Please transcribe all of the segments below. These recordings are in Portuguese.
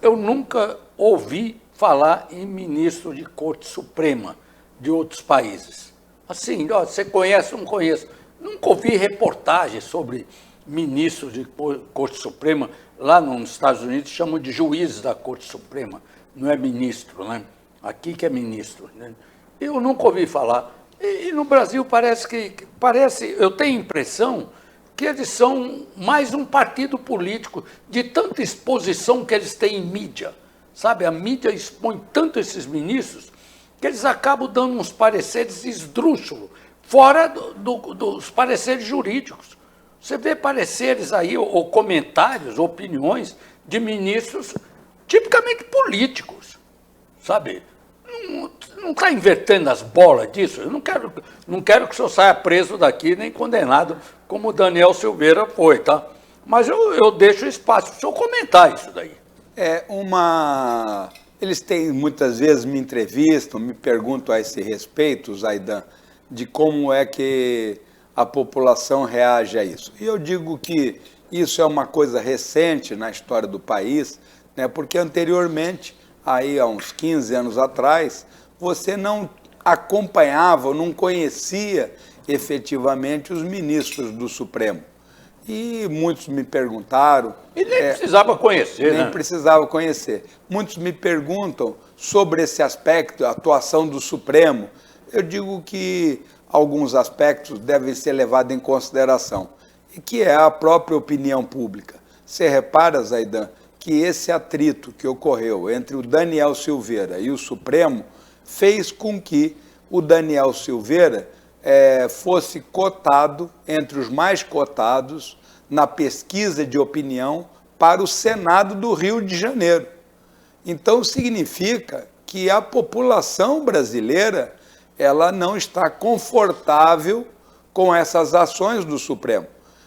eu nunca ouvi falar em ministro de Corte Suprema de outros países. Assim, ó, você conhece ou não conhece? Nunca ouvi reportagens sobre ministros de Corte Suprema. Lá nos Estados Unidos chamam de juízes da Corte Suprema, não é ministro, né? Aqui que é ministro, né? Eu nunca ouvi falar. E no Brasil parece, eu tenho a impressão que eles são mais um partido político, de tanta exposição que eles têm em mídia. Sabe, a mídia expõe tanto esses ministros que eles acabam dando uns pareceres esdrúxulos, fora dos pareceres jurídicos. Você vê pareceres aí, ou comentários, opiniões de ministros tipicamente políticos, sabe? Não está invertendo as bolas disso? Eu não quero que o senhor saia preso daqui, nem condenado, como o Daniel Silveira foi, tá? Mas eu deixo espaço para o senhor comentar isso daí. Eles têm, muitas vezes, me entrevistam, me perguntam a esse respeito, Zaidan, de como é que a população reage a isso. E eu digo que isso é uma coisa recente na história do país, né, porque anteriormente, aí há uns 15 anos atrás, você não acompanhava, não conhecia efetivamente os ministros do Supremo. E muitos me perguntaram... E nem precisava conhecer, Nem precisava conhecer. Muitos me perguntam sobre esse aspecto, a atuação do Supremo. Eu digo que alguns aspectos devem ser levados em consideração, e que é a própria opinião pública. Você repara, Zaidan, que esse atrito que ocorreu entre o Daniel Silveira e o Supremo fez com que o Daniel Silveira fosse cotado, entre os mais cotados, na pesquisa de opinião para o Senado do Rio de Janeiro. Então, significa que a população brasileira ela não está confortável com essas ações do Supremo.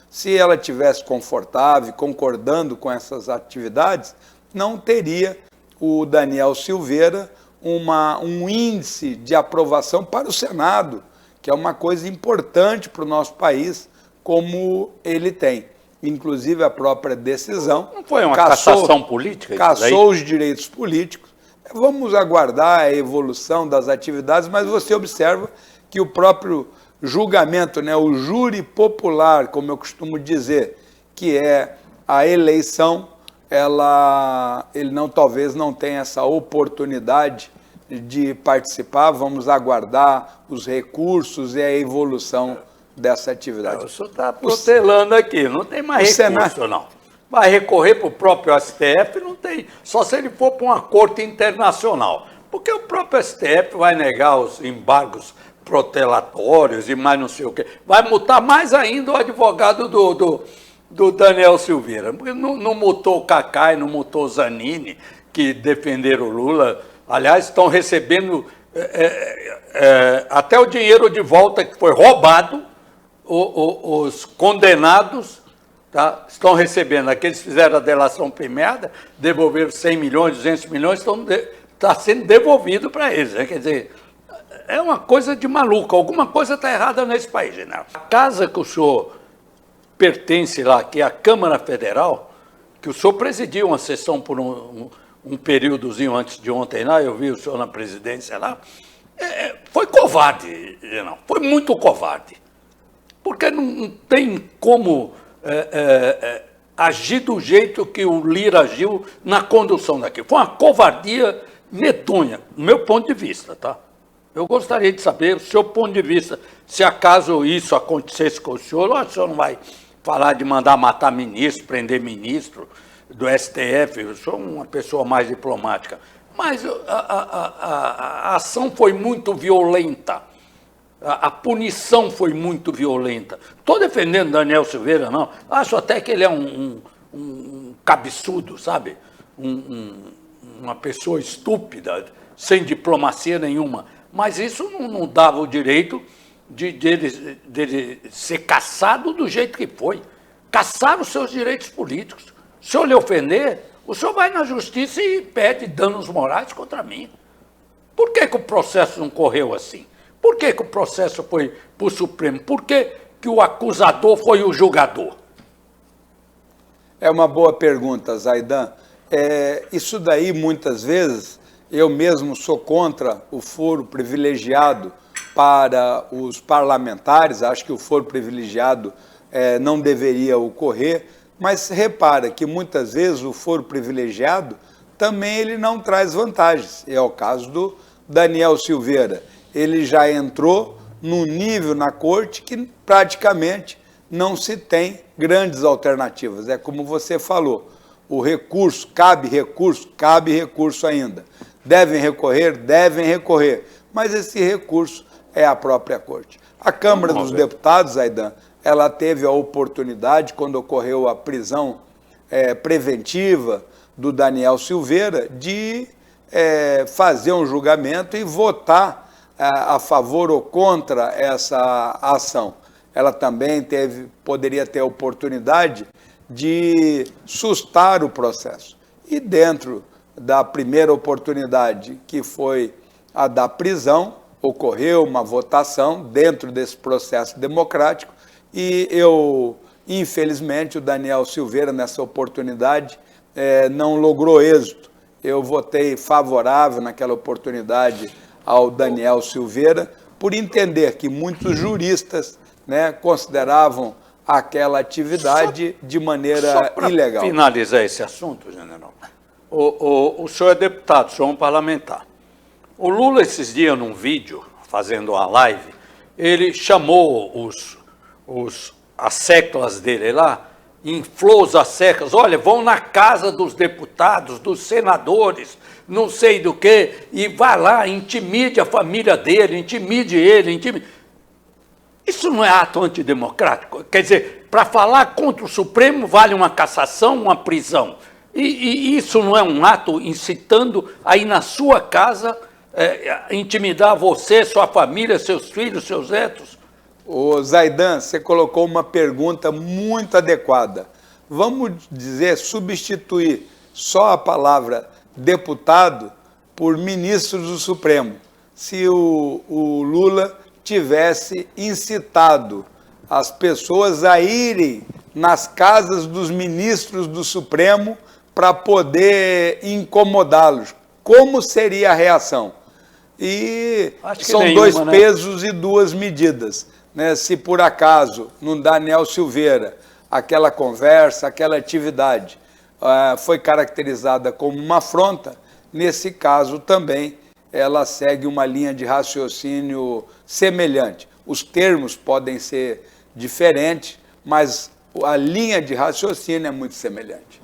Se ela tivesse confortável, concordando com essas atividades, não teria o Daniel Silveira um índice de aprovação para o Senado, que é uma coisa importante para o nosso país, como ele tem. Inclusive, a própria decisão... Não foi uma cassação política? Cassou os direitos políticos. Vamos aguardar a evolução das atividades, mas você observa que o próprio julgamento, né, o júri popular, como eu costumo dizer, que é a eleição, ele talvez não tenha essa oportunidade de participar. Vamos aguardar os recursos e a evolução dessa atividade. O senhor está protelando aqui, não tem mais recurso, não. Vai recorrer para o próprio STF, não tem, só se ele for para uma corte internacional, porque o próprio STF vai negar os embargos protelatórios e mais não sei o quê. Vai multar mais ainda o advogado do Daniel Silveira, porque não multou o Cacá e não multou o Zanini, que defenderam o Lula. Aliás, estão recebendo até o dinheiro de volta que foi roubado. Os condenados, tá, estão recebendo. Aqueles que fizeram a delação premiada, devolveram 100 milhões, 200 milhões, está sendo devolvido para eles. Né? Quer dizer, é uma coisa de maluco. Alguma coisa está errada nesse país, General. A casa que o senhor pertence lá, que é a Câmara Federal, que o senhor presidiu uma sessão por um períodozinho antes de ontem lá, eu vi o senhor na presidência lá, foi covarde, General. Foi muito covarde. Porque não tem como agir do jeito que o Lira agiu na condução daquilo. Foi uma covardia medonha, do meu ponto de vista, tá? Eu gostaria de saber o seu ponto de vista, se acaso isso acontecesse com o senhor não vai falar de mandar matar ministro, prender ministro do STF, eu sou uma pessoa mais diplomática. Mas a ação foi muito violenta. A punição foi muito violenta. Estou defendendo Daniel Silveira, não. Acho até que ele é um cabeçudo, sabe? Uma pessoa estúpida, sem diplomacia nenhuma. Mas isso não dava o direito dele ser cassado do jeito que foi. Caçar os seus direitos políticos. Se eu lhe ofender, o senhor vai na justiça e pede danos morais contra mim. Por que o processo não correu assim? Por que o processo foi para o Supremo? Por que o acusador foi o julgador? É uma boa pergunta, Zaidan. Isso daí, muitas vezes, eu mesmo sou contra o foro privilegiado para os parlamentares, acho que o foro privilegiado não deveria ocorrer, mas repara que muitas vezes o foro privilegiado também ele não traz vantagens. É o caso do Daniel Silveira. Ele já entrou num nível na corte que praticamente não se tem grandes alternativas. É como você falou, o recurso, cabe recurso ainda. Devem recorrer, mas esse recurso é a própria corte. A Câmara dos Deputados, Zaidan, ela teve a oportunidade, quando ocorreu a prisão preventiva do Daniel Silveira, de fazer um julgamento e votar a favor ou contra essa ação. Ela também poderia ter a oportunidade de sustar o processo. E dentro da primeira oportunidade, que foi a da prisão, ocorreu uma votação dentro desse processo democrático e infelizmente, o Daniel Silveira, nessa oportunidade, não logrou êxito. Eu votei favorável naquela oportunidade ao Daniel Silveira, por entender que muitos juristas consideravam aquela atividade de maneira ilegal. Para finalizar esse assunto, general, o senhor é deputado, o senhor é um parlamentar. O Lula, esses dias, num vídeo, fazendo uma live, ele chamou as séculas dele lá, inflou as séculas, olha, vão na casa dos deputados, dos senadores, não sei do que, e vai lá, intimide a família dele, intimide ele, Isso não é ato antidemocrático? Quer dizer, para falar contra o Supremo vale uma cassação, uma prisão. E isso não é um ato incitando aí na sua casa intimidar você, sua família, seus filhos, seus netos? Ô Zaidan, você colocou uma pergunta muito adequada. Vamos dizer, substituir só a palavra deputado por ministro do Supremo. Se o Lula tivesse incitado as pessoas a irem nas casas dos ministros do Supremo para poder incomodá-los, como seria a reação? E são dois pesos e duas medidas. Se por acaso, no Daniel Silveira, aquela conversa, aquela atividade foi caracterizada como uma afronta, nesse caso também ela segue uma linha de raciocínio semelhante. Os termos podem ser diferentes, mas a linha de raciocínio é muito semelhante.